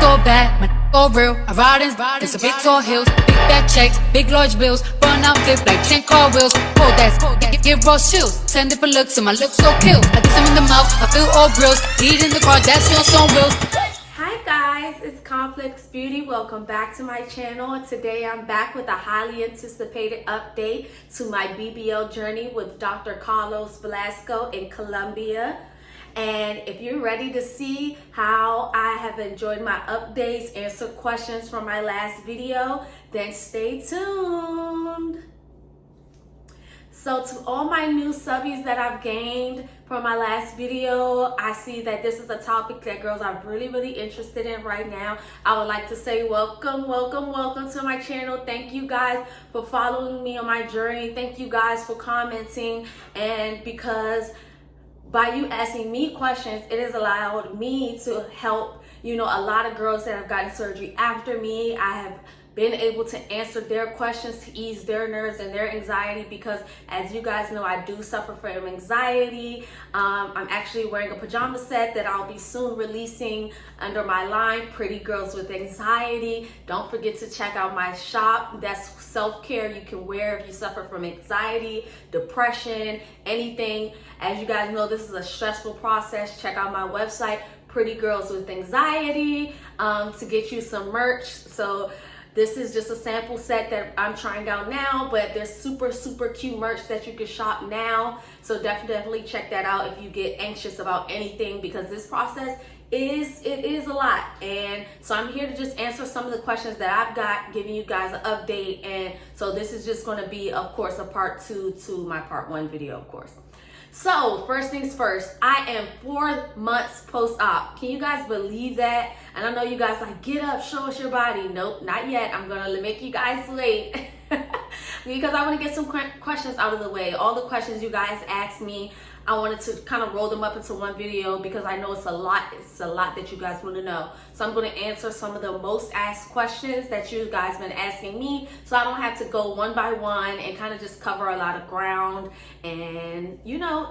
go bad, my go real. I ride in some big tall hills, big fat checks, big large bills. Run out flip like 10 car wheels. Hold that, give raw chills. 10 different looks and my looks so kill. I kiss them in the mouth, I feel all grills. Eat in the car, that's your on wheels. Hi guys, it's Complex Beauty. Welcome back to my channel. Today I'm back with a highly anticipated update to my BBL journey with Dr. Carlos Velasco in Colombia. And if you're ready to see how I have enjoyed my updates, answer questions from my last video, then stay tuned. So to all my new subbies that I've gained from my last video, I see that this is a topic that girls are really interested in right now. I would like to say welcome to my channel. Thank you guys for following me on my journey. Thank you guys for commenting, and because by you asking me questions, it has allowed me to help, a lot of girls that have gotten surgery after me. I have been able to answer their questions to ease their nerves and their anxiety, because as you guys know, I do suffer from anxiety. I'm actually wearing a pajama set that I'll be soon releasing under my line, Pretty Girls with Anxiety. Don't forget to check out my shop. That's self-care you can wear if you suffer from anxiety, depression, anything. As you guys know, this is a stressful process. Check out my website, Pretty Girls with Anxiety, to get you some merch. So this is just a sample set that I'm trying out now, but there's super cute merch that you can shop now. So definitely check that out if you get anxious about anything, because this process is a lot. And so I'm here to just answer some of the questions that I've got, giving you guys an update. And so this is just going to be, of course, a part 2 to my part 1 video, of course. So first things first, I am 4 months post-op. Can you guys believe that? And I know you guys like, get up, show us your body. Nope, not yet. I'm gonna make you guys wait because I want to get some questions out of the way. All the questions you guys asked me, I wanted to kind of roll them up into one video because I know it's a lot that you guys want to know. So I'm going to answer some of the most asked questions that you guys been asking me, so I don't have to go one by one and kind of just cover a lot of ground and,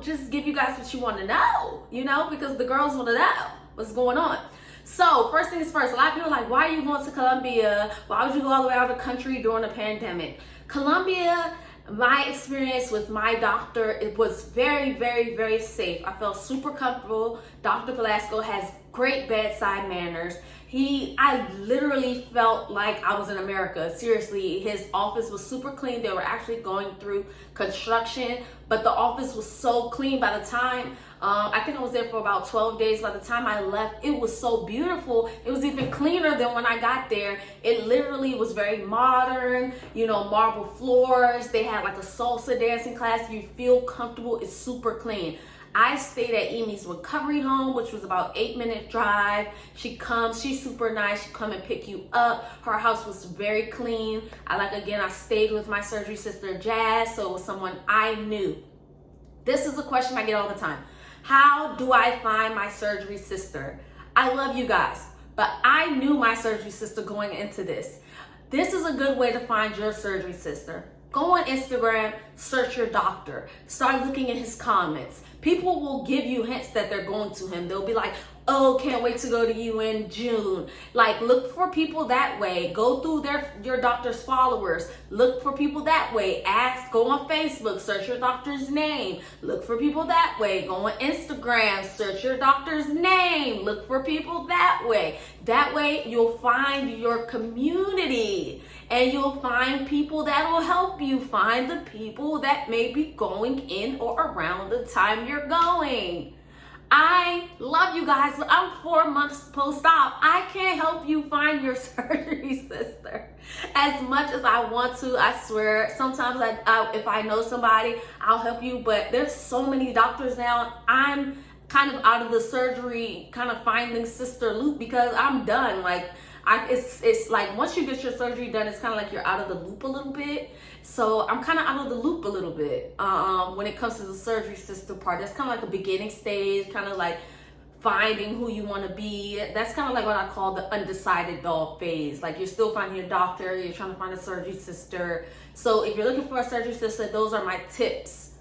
just give you guys what you want to know, because the girls want to know what's going on. So first things first, a lot of people are like, why are you going to Colombia? Why would you go all the way out of the country during a pandemic? Colombia, my experience with my doctor, it was very safe. I felt super comfortable. Dr. Velasco has great bedside manners. I literally felt like I was in America. Seriously, his office was super clean. They were actually going through construction, but the office was so clean by the time, I think I was there for about 12 days. By the time I left, it was so beautiful. It was even cleaner than when I got there. It literally was very modern, marble floors. They had like a salsa dancing class. You feel comfortable. It's super clean. I stayed at IMI's Recovery home, which was about 8-minute drive. She's super nice. She'd come and pick you up. Her house was very clean. I stayed with my surgery sister, Jazz, so it was someone I knew. This is a question I get all the time. How do I find my surgery sister? I love you guys, but I knew my surgery sister going into this. This is a good way to find your surgery sister. Go on Instagram, search your doctor. Start looking at his comments. People will give you hints that they're going to him. They'll be like, oh, can't wait to go to you in June. Like, look for people that way. Go through your doctor's followers. Look for people that way. Go on Facebook, search your doctor's name. Look for people that way. Go on Instagram, search your doctor's name. Look for people that way. That way, you'll find your community. And you'll find people that will help you find the people that may be going in or around the time you're going. I love you guys, but I'm 4 months post-op. I can't help you find your surgery sister as much as I want to. I swear, sometimes if I know somebody, I'll help you, but there's so many doctors now. I'm kind of out of the surgery kind of finding sister loop because I'm done. It's like once you get your surgery done, it's kind of like you're out of the loop a little bit. So I'm kind of out of the loop a little bit when it comes to the surgery sister part. That's kind of like a beginning stage, kind of like finding who you want to be. That's kind of like what I call the undecided dog phase. Like, you're still finding a doctor, you're trying to find a surgery sister. So if you're looking for a surgery sister, those are my tips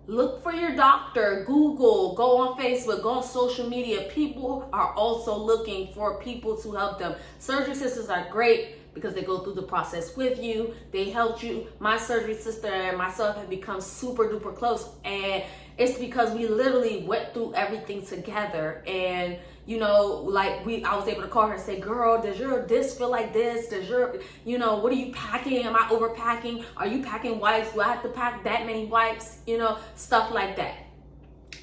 look for your doctor, Google, go on Facebook, go on social media. People are also looking for people to help them. Surgery sisters are great because they go through the process with you. They help you. My surgery sister and myself have become super duper close, and it's because we literally went through everything together. And you know, like I was able to call her and say, girl, does your this feel like this? Does your, you know, what are you packing? Am I overpacking? Are you packing wipes? Do I have to pack that many wipes? You know, stuff like that.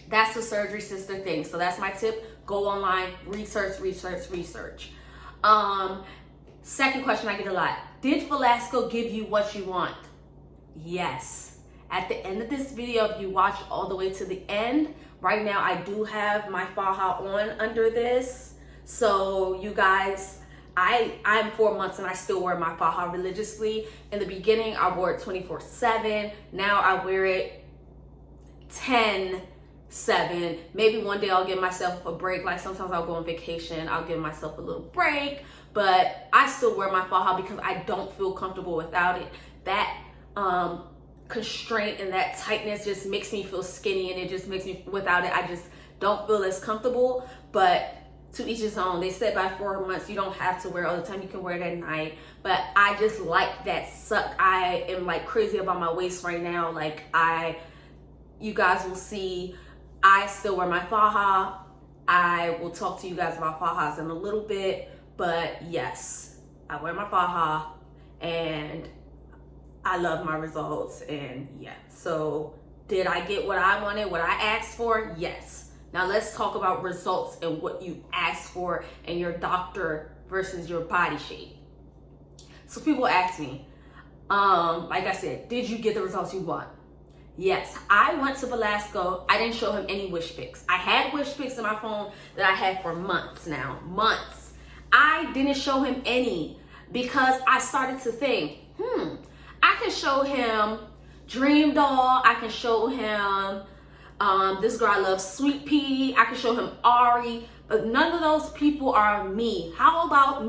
That's the surgery sister thing. So that's my tip. Go online, research. Second question I get a lot. Did Velasco give you what you want? Yes. At the end of this video, if you watch all the way to the end, right now I do have my faja on under this. So you guys, I'm 4 months and I still wear my faja religiously. In the beginning, I wore it 24/7. Now I wear it 10/7. Maybe one day I'll give myself a break. Like sometimes I'll go on vacation, I'll give myself a little break, but I still wear my faja because I don't feel comfortable without it. That constraint and that tightness just makes me feel skinny, and it just makes me, without it, I just don't feel as comfortable. But to each his own. They said by 4 months you don't have to wear it all the time, you can wear it at night. But I just like that suck. I am like crazy about my waist right now. Like you guys will see, I still wear my faja. I will talk to you guys about fajas in a little bit, but yes, I wear my faja and I love my results. And yeah, so did I get what I wanted, what I asked for? Yes. Now let's talk about results and what you asked for and your doctor versus your body shape. So people ask me, like I said, did you get the results you want? Yes, I went to Velasco. I didn't show him any wish pics. I had wish pics in my phone that I had for months now, months. I didn't show him any because I started to think, I can show him Dream Doll. I can show him this girl I love, Sweet Pea. I can show him Ari, but none of those people are me. How about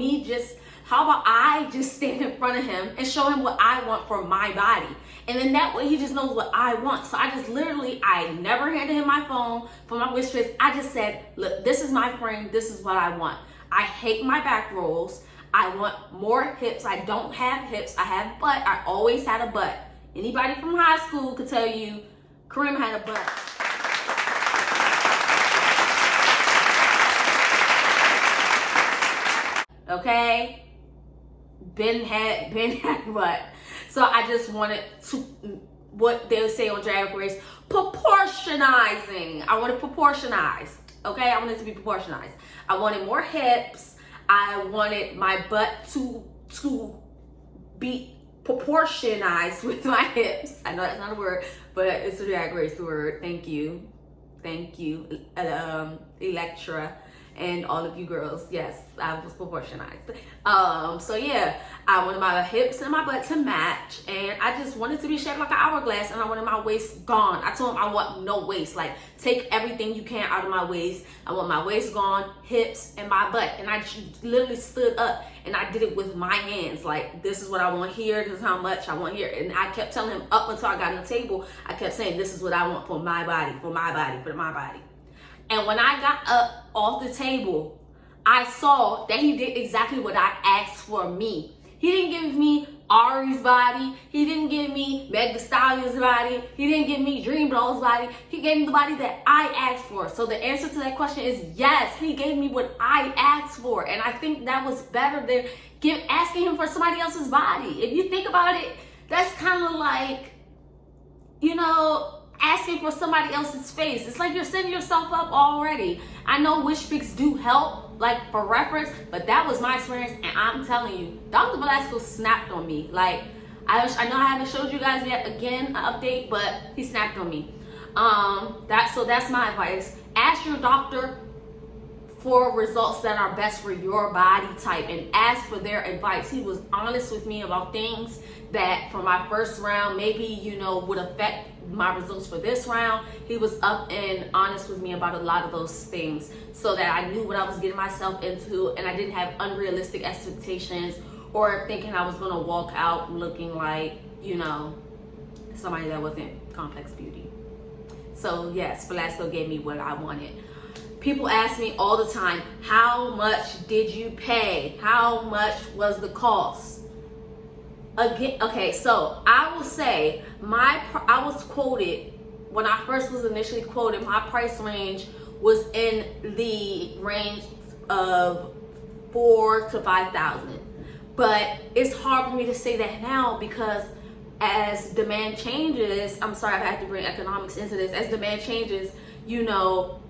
I just stand in front of him and show him what I want for my body? And then that way he just knows what I want. So I just literally, I never handed him my phone for my wish list. I just said, look, this is my frame. This is what I want. I hate my back rolls. I want more hips. I don't have hips. I have butt. I always had a butt. Anybody from high school could tell you, Kareem had a butt. Okay? Ben had a butt. So I just wanted to, what they'll say on Drag Race, proportionizing. I wanted proportionized. Okay? I wanted to be proportionized. I wanted more hips. I wanted my butt to be proportionized with my hips. I know that's not a word, but it's a Drag Race word. Thank you, Electra, and all of you girls. Yes, I was proportionized. So yeah, I wanted my hips and my butt to match, and I just wanted to be shaped like an hourglass, and I wanted my waist gone. I told him I want no waist. Like, take everything you can out of my waist. I want my waist gone, hips, and my butt. And I literally stood up and I did it with my hands. Like, this is what I want here. This is how much I want here. And I kept telling him up until I got on the table, I kept saying, this is what I want for my body, for my body, for my body. And when I got up off the table, I saw that he did exactly what I asked for me. He didn't give me Ari's body. He didn't give me Meg Thee Stallion's body. He didn't give me Dream Doll's body. He gave me the body that I asked for. So the answer to that question is yes, he gave me what I asked for. And I think that was better than asking him for somebody else's body. If you think about it, that's kind of like, you know, asking for somebody else's face. It's like you're setting yourself up already. I know wish pics do help, like for reference, but that was my experience, and I'm telling you, Dr. Velasco snapped on me. Like, I know I haven't showed you guys yet again an update, but he snapped on me. So that's my advice. Ask your doctor for results that are best for your body type and ask for their advice. He was honest with me about things that for my first round maybe, you know, would affect my results for this round. He was up and honest with me about a lot of those things so that I knew what I was getting myself into, and I didn't have unrealistic expectations or thinking I was gonna walk out looking like, you know, somebody that wasn't complex beauty. So yes, Velasco gave me what I wanted. People ask me all the time, how much did you pay? How much was the cost? Again, okay, so I will say I was quoted, when I first was initially quoted, my price range was in the range of $4,000 to $5,000. But it's hard for me to say that now because as demand changes, I'm sorry, I have to bring economics into this. As demand changes, you know,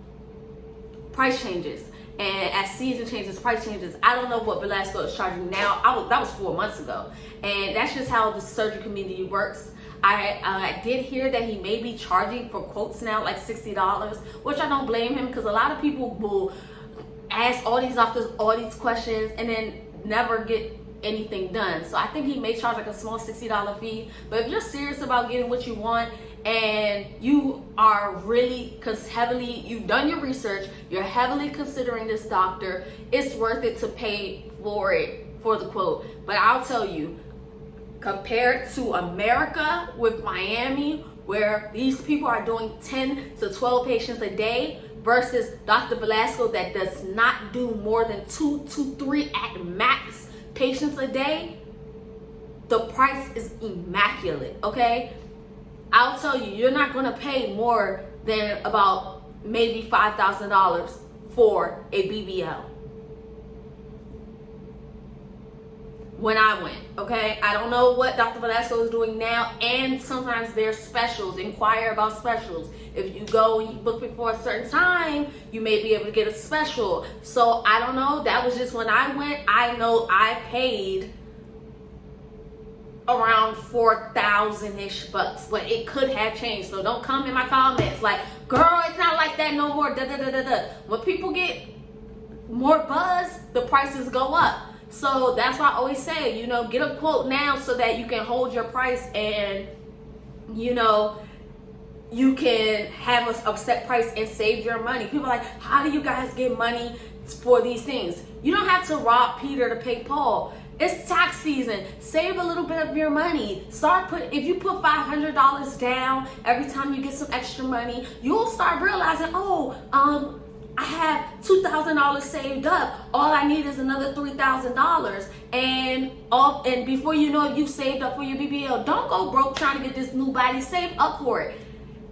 price changes. And as season changes, price changes. I don't know what Velasco is charging now. That was 4 months ago. And that's just how the surgery community works. I did hear that he may be charging for quotes now like $60, which I don't blame him because a lot of people will ask all these doctors all these questions and then never get anything done. So I think he may charge like a small $60 fee. But if you're serious about getting what you want and you are really you've done your research, you're heavily considering this doctor, it's worth it to pay for it, for the quote. But I'll tell you, compared to America with Miami, where these people are doing 10 to 12 patients a day, versus Dr. Velasco that does not do more than 2 to 3 at max patients a day, the price is immaculate, okay? I'll tell you, you're not gonna pay more than about maybe $5,000 for a BBL. When I went, okay? I don't know what Dr. Velasco is doing now, and sometimes there's specials. Inquire about specials. If you go and you book before a certain time, you may be able to get a special. So I don't know. That was just when I went. I know I paid around 4,000-ish bucks, but it could have changed. So don't come in my comments like, girl, it's not like that no more. Da da da da da. When people get more buzz, the prices go up. So that's why I always say, you know, get a quote now so that you can hold your price and, you know, you can have a set price and save your money. People are like, how do you guys get money for these things? You don't have to rob Peter to pay Paul. It's tax season. Save a little bit of your money. If you put $500 down every time you get some extra money, you'll start realizing, I have $2,000 saved up. All I need is another $3,000, and before you know it, you've saved up for your BBL. Don't go broke trying to get this new body. Save up for it.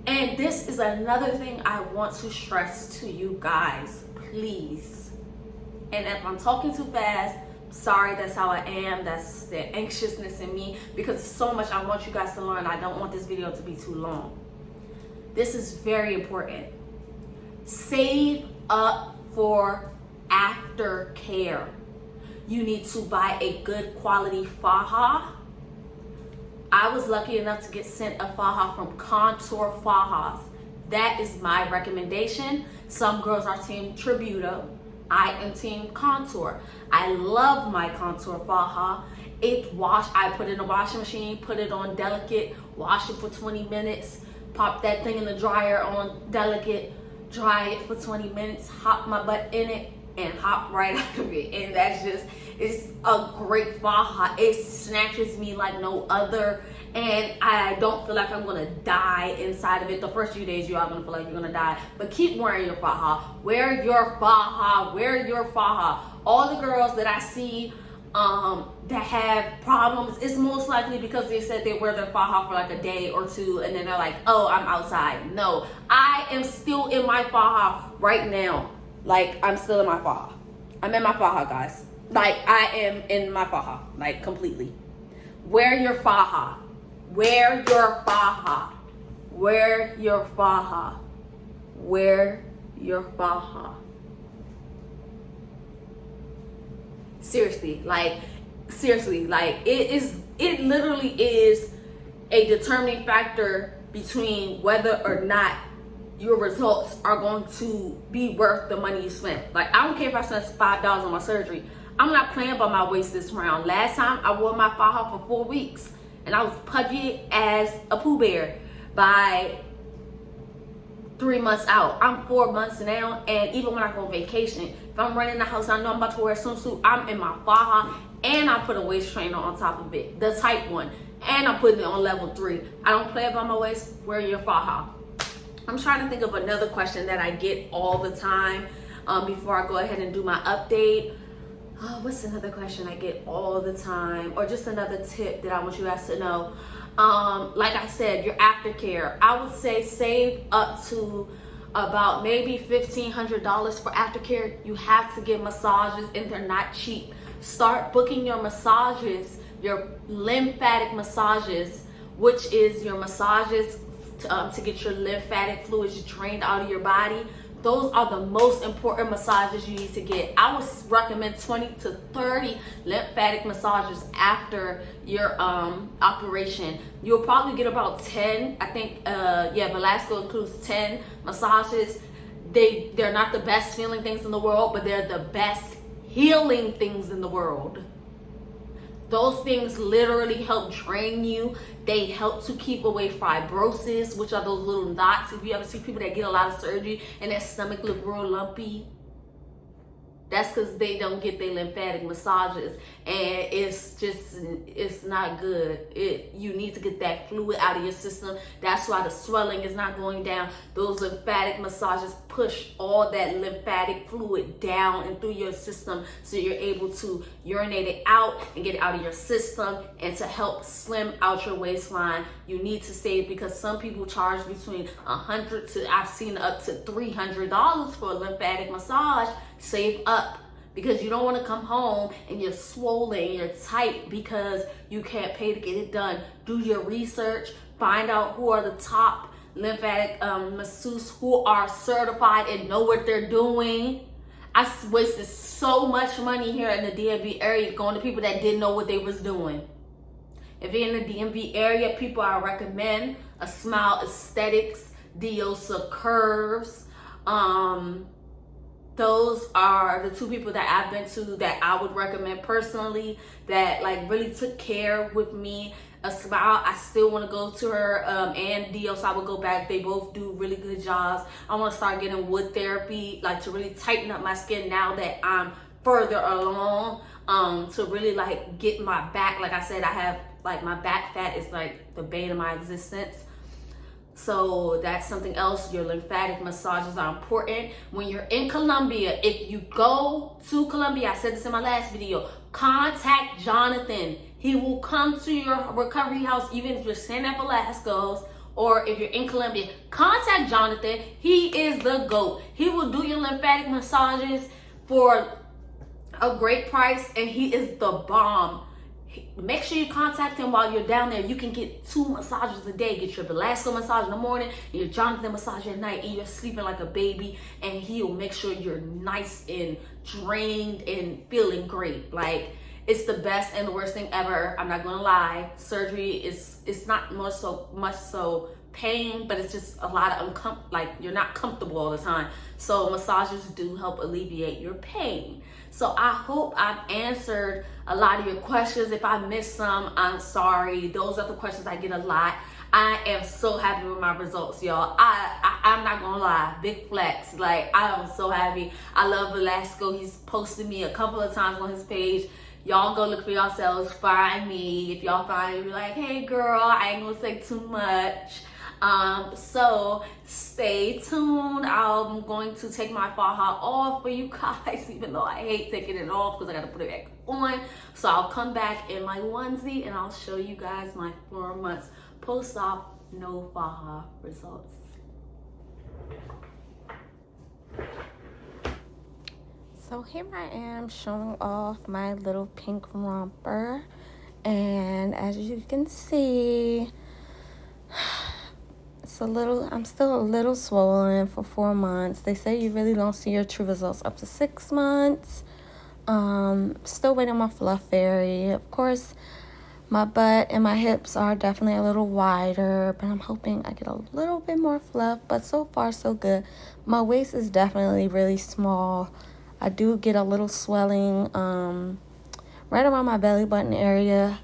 And this is another thing I want to stress to you guys, please. And if I'm talking too fast, sorry, that's how I am. That's the anxiousness in me because there's so much I want you guys to learn. I don't want this video to be too long. This is very important. Save up for aftercare. You need to buy a good quality faja. I was lucky enough to get sent a faja from Contour Fajas. That is my recommendation. Some girls are team Tributo. I am team Contour. I love my Contour faja. I put it in a washing machine, put it on delicate, wash it for 20 minutes, pop that thing in the dryer on delicate, dry it for 20 minutes, hop my butt in it, and hop right out of it. And it's a great faja. It snatches me like no other. And I don't feel like I'm gonna die inside of it. The first few days you are gonna feel like you're gonna die. But keep wearing your faja. Wear your faja. Wear your faja. All the girls that I see that have problems, it's most likely because they said they wear their faja for like a day or two and then they're like, oh, I'm outside. No, I am still in my faja right now. Like, I'm still in my faja. I'm in my faja, guys. Like, I am in my faja, like, completely. Wear your faja. Wear your faja. Wear your faja. Wear your faja. Seriously, like it literally is a determining factor between whether or not your results are going to be worth the money you spent. Like, I don't care if I spent $5 on my surgery. I'm not playing by my waist this round. Last time I wore my faja for 4 weeks and I was pudgy as a Pooh Bear by 3 months out. I'm 4 months now, and even when I go on vacation, if I'm running the house, I know I'm about to wear a swimsuit, I'm in my faja, and I put a waist trainer on top of it, the tight one, and I'm putting it on level 3. I don't play about my waist. Wear your faja. I'm trying to think of another question that I get all the time before I go ahead and do my update. What's another question I get all the time, or just another tip that I want you guys to know? Like I said, your aftercare. I would say save up to about maybe $1,500 for aftercare. You have to get massages, and they're not cheap. Start booking your massages, your lymphatic massages, which is your massages to get your lymphatic fluids drained out of your body. Those are the most important massages you need to get. I would recommend 20 to 30 lymphatic massages after your operation. You'll probably get about 10. I think, Velasco includes 10 massages. They're not the best feeling things in the world, but they're the best healing things in the world. Those things literally help drain you. They help to keep away fibrosis, which are those little knots. If you ever see people that get a lot of surgery and their stomach look real lumpy, that's because they don't get their lymphatic massages, and it's not good. You need to get that fluid out of your system. That's why the swelling is not going down. Those lymphatic massages push all that lymphatic fluid down and through your system, so you're able to urinate it out and get it out of your system. And to help slim out your waistline, you need to save, because some people charge between $100 to, I've seen up to $300 for a lymphatic massage. Save up, because you don't want to come home and you're swollen, you're tight because you can't pay to get it done. Do your research, find out who are the top lymphatic masseuses who are certified and know what they're doing. I wasted so much money here in the DMV area going to people that didn't know what they was doing. If you're in the DMV area, people I recommend a Smile Aesthetics, Diosa Curves. Those are the two people that I've been to that I would recommend personally, that like really took care with me. A Smile, I still want to go to her, and Dios, I would go back. They both do really good jobs. I want to start getting wood therapy, like to really tighten up my skin now that I'm further along, to really like get my back. Like I said, I have like my back fat is like the bane of my existence. So that's something else. Your lymphatic massages are important. When you're in Colombia, if you go to Colombia, I said this in my last video, contact Jonathan. He will come to your recovery house, even if you're staying at Velasco's, or if you're in Colombia, contact Jonathan. He is the GOAT. He will do your lymphatic massages for a great price, and he is the bomb. Make sure you contact him while you're down there. You can get 2 massages a day. Get your Velasco massage in the morning and your Jonathan massage at night, and you're sleeping like a baby, and he'll make sure you're nice and drained and feeling great. Like, it's the best and the worst thing ever. I'm not gonna lie. Surgery it's not much so pain, but it's just a lot of like you're not comfortable all the time. So massages do help alleviate your pain. So I hope I've answered a lot of your questions. If I missed some, I'm sorry. Those are the questions I get a lot. I am so happy with my results, y'all. I'm not gonna lie, big flex. Like, I am so happy. I love Velasco. He's posted me a couple of times on his page. Y'all go look for yourselves, find me. If y'all find me, be like, hey girl, I ain't gonna say too much. So stay tuned. I'm going to take my Faja off for you guys, even though I hate taking it off because I gotta put it back on. So I'll come back in my onesie and I'll show you guys my 4 months post-op no Faja results. So here I am showing off my little pink romper, and as you can see, I'm still a little swollen for 4 months. They say you really don't see your true results up to 6 months. Still waiting on my fluff fairy. Of course, my butt and my hips are definitely a little wider, but I'm hoping I get a little bit more fluff, but so far so good. My waist is definitely really small. I do get a little swelling right around my belly button area,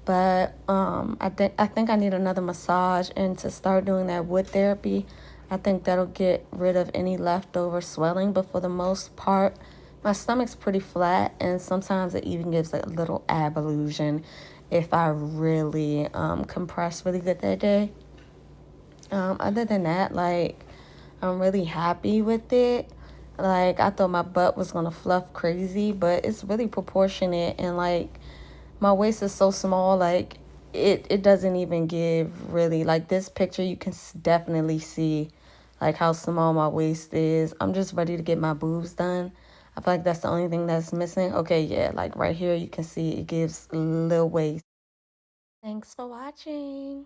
but I think I need another massage, and to start doing that wood therapy, I think that'll get rid of any leftover swelling. But for the most part, my stomach's pretty flat, and sometimes it even gives like a little ab illusion if I really compress really good that day. Other than that, like, I'm really happy with it. Like, I thought my butt was gonna fluff crazy, but it's really proportionate, and like my waist is so small, like it doesn't even give really. Like, this picture, you can definitely see like how small my waist is. I'm just ready to get my boobs done. I feel like that's the only thing that's missing. Okay, yeah, like right here you can see it gives little waist. Thanks for watching.